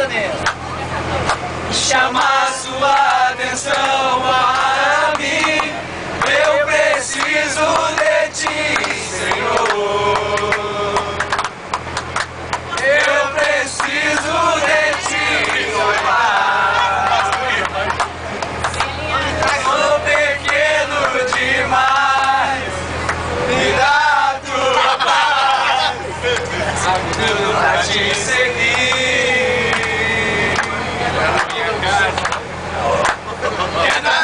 Daniel. Chamar sua atenção para mim. Eu preciso de ti, Senhor. Eu preciso de ti, meu Pai. Sou pequeno demais. Me dá a tua paz. Tudo pra te seguir. É